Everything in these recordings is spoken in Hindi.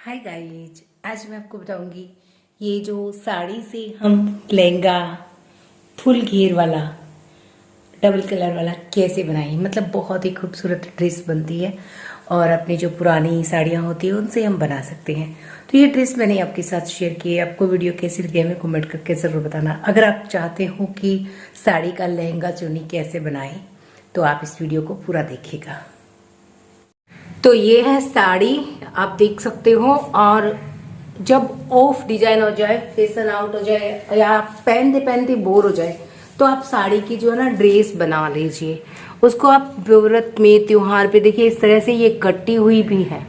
हाय गाइज, आज मैं आपको बताऊंगी ये जो साड़ी से हम लहंगा फुल घेर वाला डबल कलर वाला कैसे बनाएं। मतलब बहुत ही खूबसूरत ड्रेस बनती है और अपनी जो पुरानी साड़ियाँ होती है उनसे हम बना सकते हैं। तो ये ड्रेस मैंने आपके साथ शेयर की है। आपको वीडियो कैसी लगी हमें कमेंट करके ज़रूर बताना। अगर आप चाहते हो कि साड़ी का लहंगा चुन्नी कैसे बनाएं तो आप इस वीडियो को पूरा देखिएगा। तो ये है साड़ी, आप देख सकते हो। और जब ऑफ डिजाइन हो जाए, फैशन आउट हो जाए या पहनते पहनते बोर हो जाए तो आप साड़ी की जो है ना ड्रेस बना लीजिए। उसको आप व्रत में त्योहार पे देखिए इस तरह से ये कटी हुई भी है।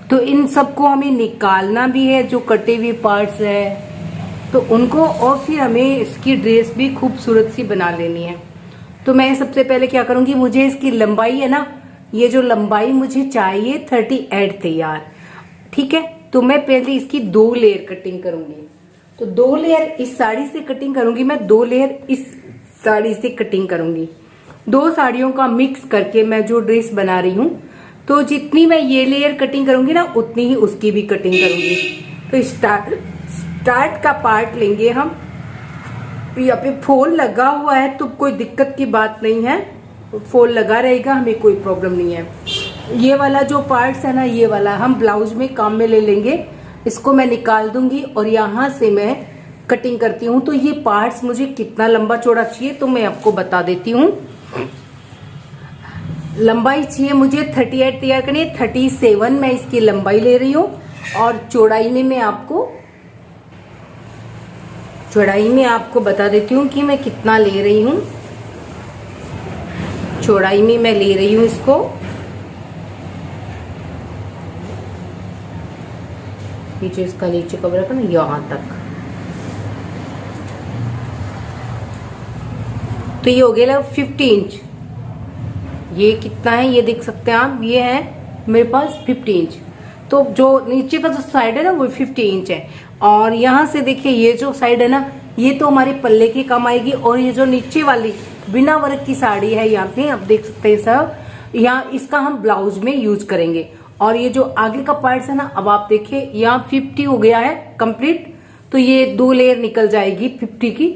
तो इन सबको हमें निकालना भी है, जो कटे हुए पार्ट्स है तो उनको, और फिर हमें इसकी ड्रेस भी खूबसूरत सी बना लेनी है। तो मैं सबसे पहले क्या करूंगी, मुझे इसकी लंबाई है ना, ये जो लंबाई मुझे चाहिए 38 तैयार, ठीक है। तो मैं पहले इसकी 2 लेयर कटिंग करूंगी। तो 2 लेयर इस साड़ी से कटिंग करूंगी मैं, 2 लेयर इस साड़ी से कटिंग करूंगी। 2 साड़ियों का मिक्स करके मैं जो ड्रेस बना रही हूँ, तो जितनी मैं ये लेयर कटिंग करूंगी ना उतनी ही उसकी भी कटिंग करूंगी। तो स्टार्ट का पार्ट लेंगे हम। यहाँ पे फॉल लगा हुआ है तो कोई दिक्कत की बात नहीं है, फॉल लगा रहेगा, हमें कोई प्रॉब्लम नहीं है। ये वाला जो पार्ट्स है ना, ये वाला हम ब्लाउज में काम में ले लेंगे। इसको मैं निकाल दूंगी और यहाँ से मैं कटिंग करती हूँ। तो ये पार्ट्स मुझे कितना लंबा चौड़ा चाहिए तो मैं आपको बता देती हूँ। लंबाई चाहिए मुझे 38 तैयार करनी है, 37 मैं इसकी लंबाई ले रही हूँ। और चौड़ाई में मैं आपको बता देती हूँ कि मैं कितना ले रही हूँ। चौड़ाई में मैं ले रही हूँ इसको नीचे, इसका नीचे कवर करना यहाँ तक। तो ये हो गया 50 इंच। ये कितना है ये देख सकते हैं आप, ये है मेरे पास 50 इंच। तो जो नीचे का जो साइड है ना वो 50 इंच है। और यहाँ से देखिए ये जो साइड है ना, ये तो हमारे पल्ले की काम आएगी। और ये जो नीचे वाली बिना वर्क की साड़ी है, यहाँ पे आप देख सकते हैं सब, यहाँ इसका हम ब्लाउज में यूज करेंगे। और ये जो आगे का पार्ट है ना, अब आप देखिए यहाँ 50 हो गया है कंप्लीट। तो ये 2 लेयर निकल जाएगी 50 की,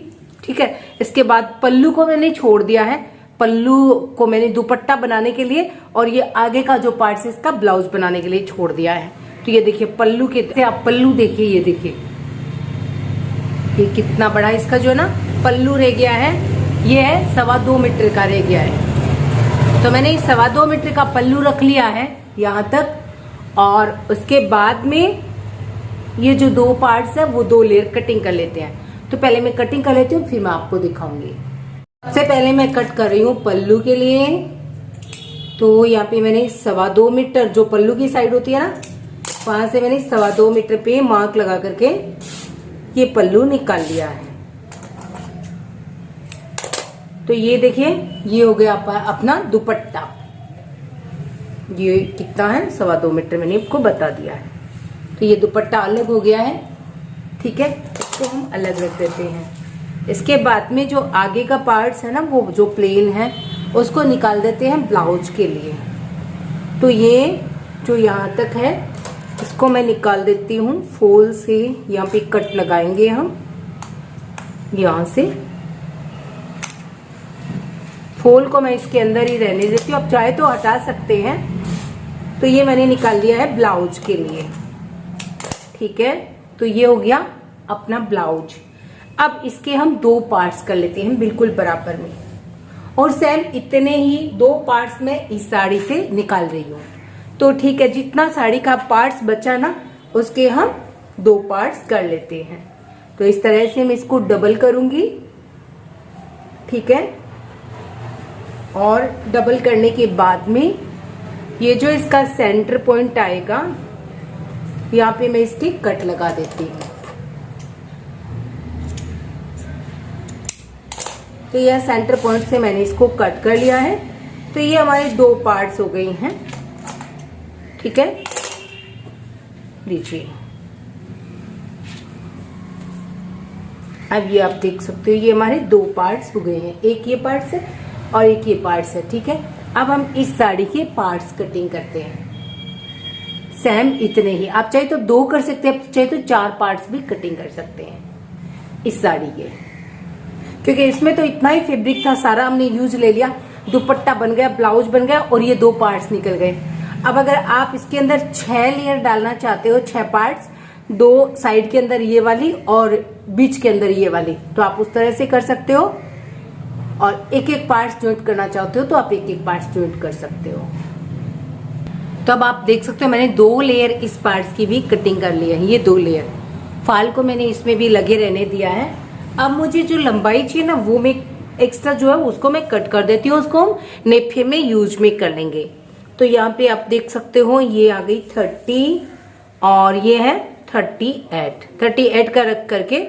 ठीक है। इसके बाद पल्लू को मैंने छोड़ दिया है, पल्लू को मैंने दुपट्टा बनाने के लिए, और ये आगे का जो पार्ट है इसका ब्लाउज बनाने के लिए छोड़ दिया है। तो ये देखिए पल्लू के, आप पल्लू देखिए, ये देखिए ये कितना बड़ा इसका जो है ना पल्लू रह गया है। ये है 2.25 मीटर का रह गया है। तो मैंने 2.25 मीटर का पल्लू रख लिया है यहाँ तक। और उसके बाद में ये जो 2 पार्ट्स है वो 2 लेयर कटिंग कर लेते हैं। तो पहले मैं कटिंग कर लेती हूँ, फिर मैं आपको दिखाऊंगी। सबसे पहले मैं कट कर रही हूँ पल्लू के लिए। तो यहाँ पे मैंने 2.25 मीटर, जो पल्लू की साइड होती है ना, वहां से मैंने 2.25 मीटर पे मार्क लगा करके ये पल्लू निकाल लिया है। तो ये देखिए ये हो गया अपना दुपट्टा। ये कितना है 2.25 मीटर, मैंने आपको बता दिया है। तो ये दुपट्टा अलग हो गया है, ठीक है। इसको हम अलग रख देते हैं। इसके बाद में जो आगे का पार्ट्स है ना, वो जो प्लेन है उसको निकाल देते हैं ब्लाउज के लिए। तो ये जो यहाँ तक है इसको मैं निकाल देती हूँ फॉल से। यहाँ पे कट लगाएंगे हम, यहाँ से फॉल को मैं इसके अंदर ही रहने देती हूँ, आप चाहे तो हटा सकते हैं। तो ये मैंने निकाल लिया है ब्लाउज के लिए, ठीक है। तो ये हो गया अपना ब्लाउज। अब इसके हम 2 पार्ट्स कर लेते हैं बिल्कुल बराबर में, और सेम इतने ही 2 पार्ट्स में इस साड़ी से निकाल रही हूँ। तो ठीक है, जितना साड़ी का पार्ट्स बचा ना उसके हम 2 पार्ट्स कर लेते हैं। तो इस तरह से मैं इसको डबल करूंगी, ठीक है। और डबल करने के बाद में ये जो इसका सेंटर पॉइंट आएगा, यहाँ पे मैं इसकी कट लगा देती हूँ। तो यह सेंटर पॉइंट से मैंने इसको कट कर लिया है। तो ये हमारे 2 पार्ट्स हो गई हैं, ठीक है। लीजिए, अब ये आप देख सकते हो ये हमारे 2 पार्ट्स हो गए हैं, एक ये पार्ट्स है और एक ये पार्ट्स है, ठीक है। अब हम इस साड़ी के पार्ट्स कटिंग करते हैं। सेम इतने ही। आप चाहे तो 2 कर सकते हैं, चाहे तो 4 पार्ट्स भी कटिंग कर सकते हैं इस साड़ी के, क्योंकि इसमें तो इतना ही फैब्रिक था, सारा हमने यूज ले लिया। दुपट्टा बन गया, ब्लाउज बन गया और ये 2 पार्ट्स निकल गए। अब अगर आप इसके अंदर 6 लेयर डालना चाहते हो, 6 पार्ट्स, 2 साइड के अंदर ये वाली और बीच के अंदर ये वाली, तो आप उस तरह से कर सकते हो। और एक एक पार्ट्स ज्वाइंट करना चाहते हो तो आप एक एक पार्ट्स ज्वाइंट कर सकते हो। तो अब आप देख सकते हो मैंने 2 लेयर इस पार्ट्स की भी कटिंग कर ली है। ये 2 लेयर फाल को मैंने इसमें भी लगे रहने दिया है। अब मुझे जो लंबाई चाहिए ना, वो मैं एक्स्ट्रा जो है उसको मैं कट कर देती हूँ, उसको हम नेफे में यूज में कर लेंगे। तो यहाँ पे आप देख सकते हो ये आ गई 30 और ये है 38 का रख करके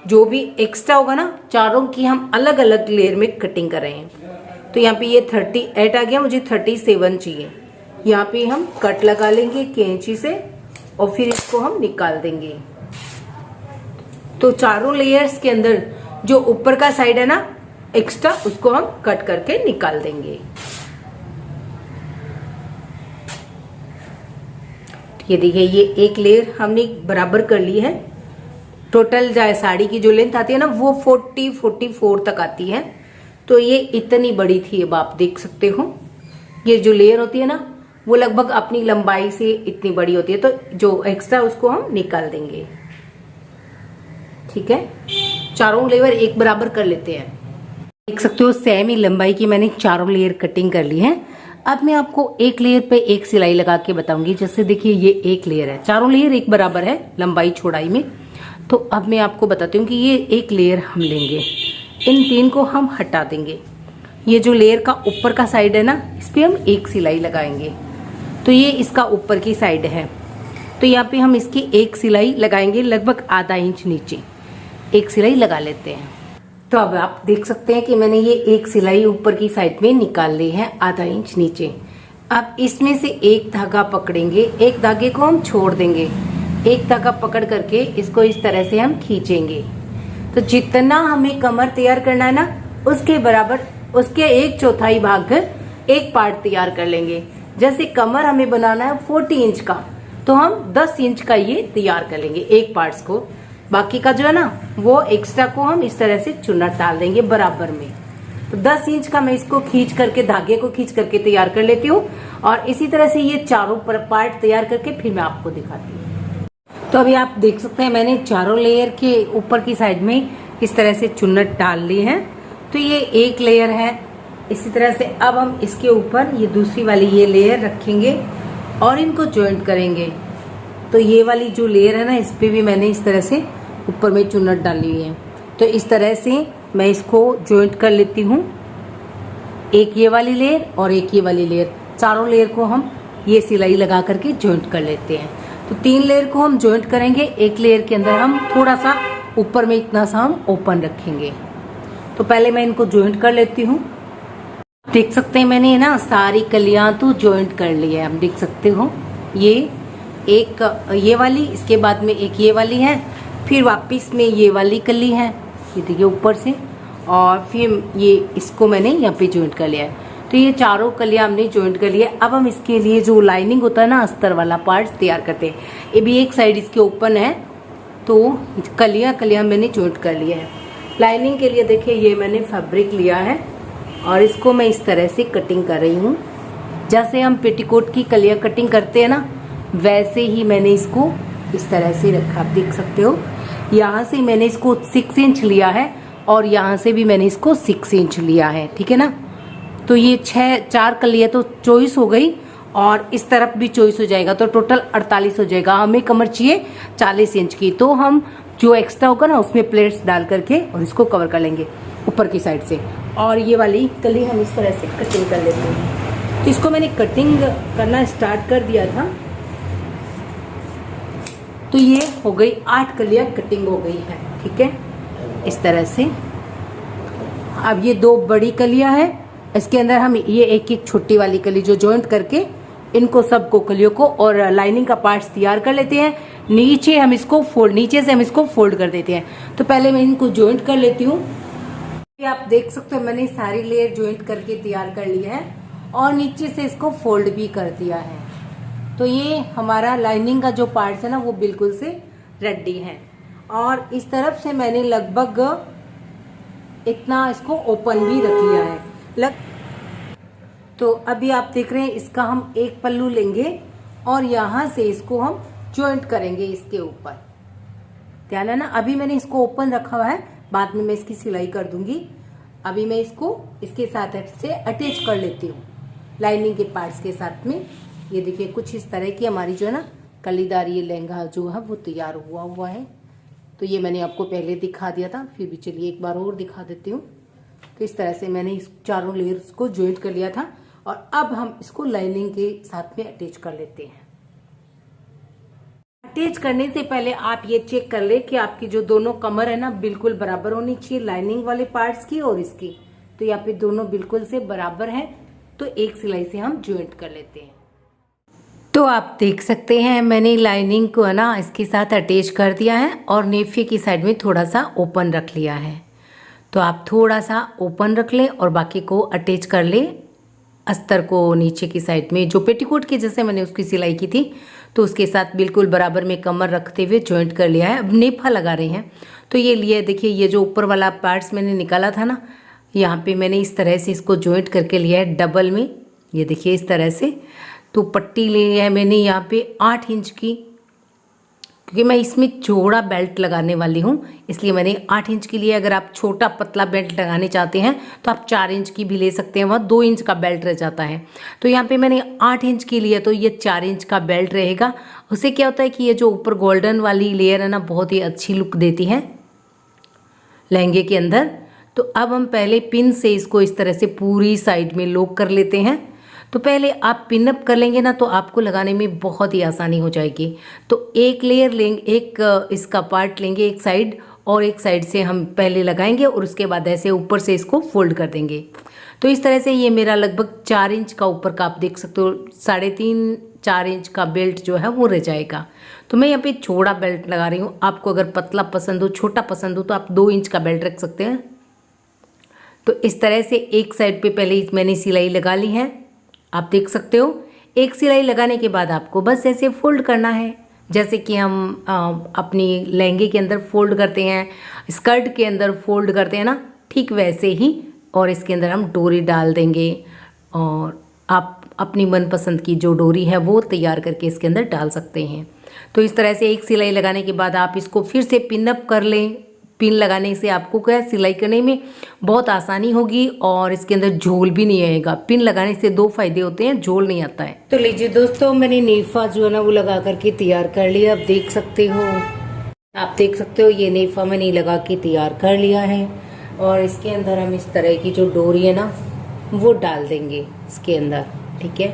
जो भी एक्स्ट्रा होगा ना, चारों की हम अलग अलग लेयर में कटिंग कर रहे हैं। तो यहाँ पे ये 38 आ गया, मुझे 37 चाहिए। यहाँ पे हम कट लगा लेंगे कैंची से और फिर इसको हम निकाल देंगे। तो चारों लेयर्स के अंदर जो ऊपर का साइड है ना एक्स्ट्रा, उसको हम कट करके निकाल देंगे। ये देखिए ये एक लेयर हमने बराबर कर ली है। टोटल जाए साड़ी की जो लेंथ आती है ना वो 44 तक आती है। तो ये इतनी बड़ी थी। अब आप देख सकते हो ये जो लेयर होती है ना वो लगभग अपनी लंबाई से इतनी बड़ी होती है। तो जो एक्स्ट्रा उसको हम निकाल देंगे। ठीक है, चारों लेयर एक बराबर कर लेते हैं। देख सकते हो सेम ही लंबाई की मैंने चारों लेयर कटिंग कर ली है। अब मैं आपको एक लेयर पे एक सिलाई लगा के बताऊंगी। जैसे देखिए ये एक लेयर है, चारों लेयर एक बराबर है लंबाई चौड़ाई में। तो अब मैं आपको बताती हूँ कि ये एक लेयर हम लेंगे, इन 3 को हम हटा देंगे। ये जो लेयर का ऊपर का साइड है ना, इस पे हम एक सिलाई लगाएंगे। तो ये इसका ऊपर की साइड है, तो यहाँ पे हम इसकी एक सिलाई लगाएंगे, लगभग आधा इंच नीचे एक सिलाई लगा लेते हैं। तो अब आप देख सकते हैं कि मैंने ये एक सिलाई ऊपर की साइड में निकाल ली है, आधा इंच नीचे। अब इसमें से एक धागा पकड़ेंगे, एक धागे को हम छोड़ देंगे, एक धागा पकड़ करके इसको इस तरह से हम खींचेंगे। तो जितना हमें कमर तैयार करना है ना, उसके बराबर उसके 1/4 भाग एक पार्ट तैयार कर लेंगे। जैसे कमर हमें बनाना है 40 इंच का, तो हम 10 इंच का ये तैयार कर लेंगे एक पार्ट्स को। बाकी का जो है ना वो एक्स्ट्रा को हम इस तरह से चुन्नट डाल देंगे बराबर में। तो 10 इंच का मैं इसको खींच करके, धागे को खींच करके तैयार कर लेती हूँ। और इसी तरह से ये चारों पार्ट तैयार करके फिर मैं आपको दिखाती हूँ। तो अभी आप देख सकते हैं मैंने चारों लेयर के ऊपर की साइड में इस तरह से चुन्नट डाल ली है। तो ये एक लेयर है। इसी तरह से अब हम इसके ऊपर ये दूसरी वाली ये लेयर रखेंगे और इनको ज्वाइंट करेंगे। तो ये वाली जो लेयर है ना, इस पे भी मैंने इस तरह से ऊपर में चुन्नट डाली हुई है। तो इस तरह से मैं इसको ज्वाइंट कर लेती हूँ, एक ये वाली लेयर और एक ये वाली लेयर। चारों लेयर को हम ये सिलाई लगा करके ज्वाइंट कर लेते हैं। तो 3 लेयर को हम ज्वाइंट करेंगे, एक लेयर के अंदर हम थोड़ा सा ऊपर में इतना सा हम ओपन रखेंगे। तो पहले मैं इनको ज्वाइंट कर लेती हूँ। देख सकते हैं मैंने ना सारी कलियां तो ज्वाइंट कर ली है। आप देख सकते हो ये एक ये वाली, इसके बाद में एक ये वाली है, फिर वापस में ये वाली कली है, ये देखिए ऊपर से, और फिर ये इसको मैंने यहाँ पे ज्वाइंट कर लिया है। तो ये चारों कलियां हमने ज्वाइंट कर लिया। अब हम इसके लिए जो लाइनिंग होता है ना, अस्तर वाला पार्ट तैयार करते हैं। ये भी एक साइड इसके ओपन है, तो कलियां मैंने ज्वाइंट कर लिया है। लाइनिंग के लिए देखिए ये मैंने फैब्रिक लिया है और इसको मैं इस तरह से कटिंग कर रही हूँ। जैसे हम पेटीकोट की कलियां कटिंग करते हैं ना, वैसे ही मैंने इसको इस तरह से रखा। आप देख सकते हो यहाँ से मैंने इसको 6 इंच लिया है और यहाँ से भी मैंने इसको 6 इंच लिया है। ठीक है ना। तो ये 4 कलियां तो 24 हो गई और इस तरफ भी 24 हो जाएगा, तो टोटल 48 हो जाएगा। हमें कमर चाहिए 40 इंच की, तो हम जो एक्स्ट्रा होगा ना उसमें प्लेट्स डाल करके और इसको कवर कर लेंगे ऊपर की साइड से। और ये वाली कली हम इस तरह से कटिंग कर लेते हैं। तो इसको मैंने कटिंग करना स्टार्ट कर दिया था। तो ये हो गई 8 कलियां कटिंग हो गई है। ठीक है, इस तरह से। अब ये 2 बड़ी कलियां हैं, इसके अंदर हम ये एक एक छोटी वाली कली जो ज्वाइंट करके इनको सबको कलियों को और लाइनिंग का पार्ट्स तैयार कर लेते हैं। नीचे हम इसको नीचे से हम इसको फोल्ड कर देते हैं। तो पहले मैं इनको ज्वाइंट कर लेती हूँ। आप देख सकते हो मैंने सारी लेयर ज्वाइंट करके तैयार कर लिया है और नीचे से इसको फोल्ड भी कर दिया है। तो ये हमारा लाइनिंग का जो पार्ट है ना वो बिल्कुल से रेडी है। और इस तरफ से मैंने लगभग इतना इसको ओपन भी रख लिया है। तो अभी आप देख रहे हैं इसका हम एक पल्लू लेंगे और यहाँ से इसको हम जॉइंट करेंगे इसके ऊपर। ध्यान है ना, अभी मैंने इसको ओपन रखा हुआ है, बाद में मैं इसकी सिलाई कर दूंगी। अभी मैं इसको इसके साथ से अटैच कर लेती हूँ लाइनिंग के पार्ट्स के साथ में। ये देखिए कुछ इस तरह की हमारी जो है ना कलीदार ये लहंगा जो है वो तैयार हुआ है। तो ये मैंने आपको पहले दिखा दिया था, फिर भी चलिए एक बार और दिखा देती हूँ। तो इस तरह से मैंने इस चारों लेयर्स को जॉइंट कर लिया था और अब हम इसको लाइनिंग के साथ में अटैच कर लेते हैं। अटैच करने से पहले आप ये चेक कर ले कि आपकी जो दोनों कमर है ना बिल्कुल बराबर होनी चाहिए, लाइनिंग वाले पार्ट्स की और इसकी। तो यहाँ पे दोनों बिल्कुल से बराबर हैं, तो एक सिलाई से हम जॉइंट कर लेते हैं। तो आप देख सकते हैं मैंने लाइनिंग को है ना इसके साथ अटैच कर दिया है और नेफे की साइड में थोड़ा सा ओपन रख लिया है। तो आप थोड़ा सा ओपन रख लें और बाकी को अटैच कर लें अस्तर को नीचे की साइड में। जो पेटीकोट की जैसे मैंने उसकी सिलाई की थी तो उसके साथ बिल्कुल बराबर में कमर रखते हुए जॉइंट कर लिया है। अब नेफा लगा रहे हैं। तो ये लिए देखिए, ये जो ऊपर वाला पार्ट्स मैंने निकाला था ना, यहाँ पे मैंने इस तरह से इसको जॉइंट करके लिया है डबल में। ये देखिए इस तरह से। तो पट्टी ली है मैंने यहाँ पे 8 इंच की, क्योंकि मैं इसमें चौड़ा बेल्ट लगाने वाली हूँ इसलिए मैंने 8 इंच की लिए। अगर आप छोटा पतला बेल्ट लगाने चाहते हैं तो आप 4 इंच की भी ले सकते हैं, वहाँ 2 इंच का बेल्ट रह जाता है। तो यहाँ पे मैंने 8 इंच की लिया, तो ये 4 इंच का बेल्ट रहेगा। उससे क्या होता है कि ये जो ऊपर गोल्डन वाली लेयर है ना बहुत ही अच्छी लुक देती है लहंगे के अंदर। तो अब हम पहले पिन से इसको इस तरह से पूरी साइड में लॉक कर लेते हैं। तो पहले आप पिन अप कर लेंगे ना तो आपको लगाने में बहुत ही आसानी हो जाएगी। तो एक लेयर लेंगे, एक इसका पार्ट लेंगे एक साइड, और एक साइड से हम पहले लगाएंगे और उसके बाद ऐसे ऊपर से इसको फोल्ड कर देंगे। तो इस तरह से ये मेरा लगभग 4 इंच का ऊपर का आप देख सकते हो 3.5-4 इंच का बेल्ट जो है वो रह जाएगा। तो मैं यहाँ पे चौड़ा बेल्ट लगा रही हूँ। आपको अगर पतला पसंद हो, छोटा पसंद हो तो आप 2 इंच का बेल्ट रख सकते हैं। तो इस तरह से एक साइड पे पहले मैंने सिलाई लगा ली है, आप देख सकते हो। एक सिलाई लगाने के बाद आपको बस ऐसे फोल्ड करना है, जैसे कि हम अपनी लहंगे के अंदर फोल्ड करते हैं, स्कर्ट के अंदर फोल्ड करते हैं ना, ठीक वैसे ही। और इसके अंदर हम डोरी डाल देंगे और आप अपनी मनपसंद की जो डोरी है वो तैयार करके इसके अंदर डाल सकते हैं। तो इस तरह से एक सिलाई लगाने के बाद आप इसको फिर से पिन अप कर लें। पिन लगाने से आपको क्या सिलाई करने में बहुत आसानी होगी और इसके अंदर झोल भी नहीं आएगा। पिन लगाने से 2 फायदे होते हैं, झोल नहीं आता है। तो लीजिए दोस्तों, मैंने नेफा जो है ना वो लगा करके तैयार कर लिया। अब देख सकते हो, आप देख सकते हो ये नेफा मैंने लगा के तैयार कर लिया है। और इसके अंदर हम इस तरह की जो डोरी है ना वो डाल देंगे इसके अंदर, ठीक है।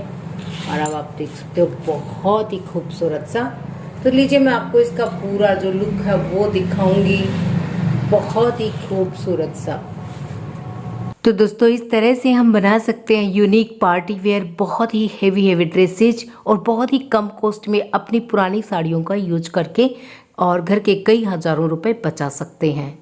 और अब आप देख सकते हो बहुत ही खूबसूरत सा। तो लीजिए मैं आपको इसका पूरा जो लुक है वो दिखाऊंगी, बहुत ही खूबसूरत सा। तो दोस्तों इस तरह से हम बना सकते हैं यूनिक पार्टी वेयर, बहुत ही हेवी ड्रेसेज और बहुत ही कम कॉस्ट में अपनी पुरानी साड़ियों का यूज करके, और घर के कई हजारों रुपए बचा सकते हैं।